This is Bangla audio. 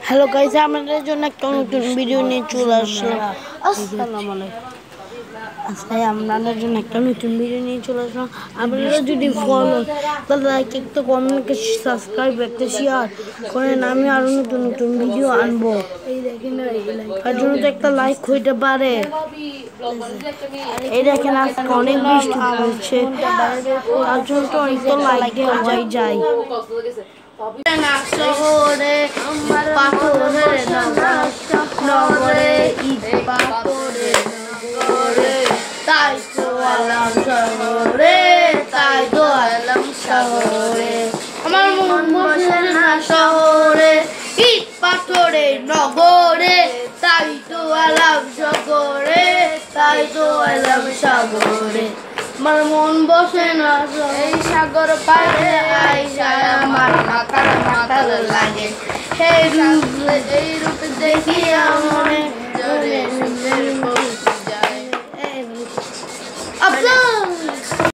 হ্যালো গাইস, আমাদের জন্য একটা নতুন ভিডিও নিয়ে চলে আসলাম। আসসালামু আলাইকুম। আজকে আপনাদের জন্য একটা নতুন ভিডিও নিয়ে চলে আসলাম। আপনারা যদি ফলো, লাইক, একটা কমেন্ট, সাবস্ক্রাইব, একটা শেয়ার করেন, আমি আরো নতুন নতুন ভিডিও আনবো। এই দেখেন, তার জন্য তো একটা লাইক হইতে পারে। এই দেখেন, আজকে অনেক বৃষ্টি পড়ছে, তার জন্য তো অনেক তো লাইক দেওয়া যায়। শহরে পাথরের নগরে ঈদ পাথরের নগরে, তাই তো আলাম শহরে, তাই তো আলাম শহরে। আমার মন বসে না শহরে, ঈদ পাথরের নগরে, তাই তো আলাম শহরে, তাই তো আলাম সাগরে। আমার মন বসে না এই সাগর পাড়ে, আইসা আমার মাতাল মাতাল লাগে। এই রূপ দেখিয়া মনে জোরে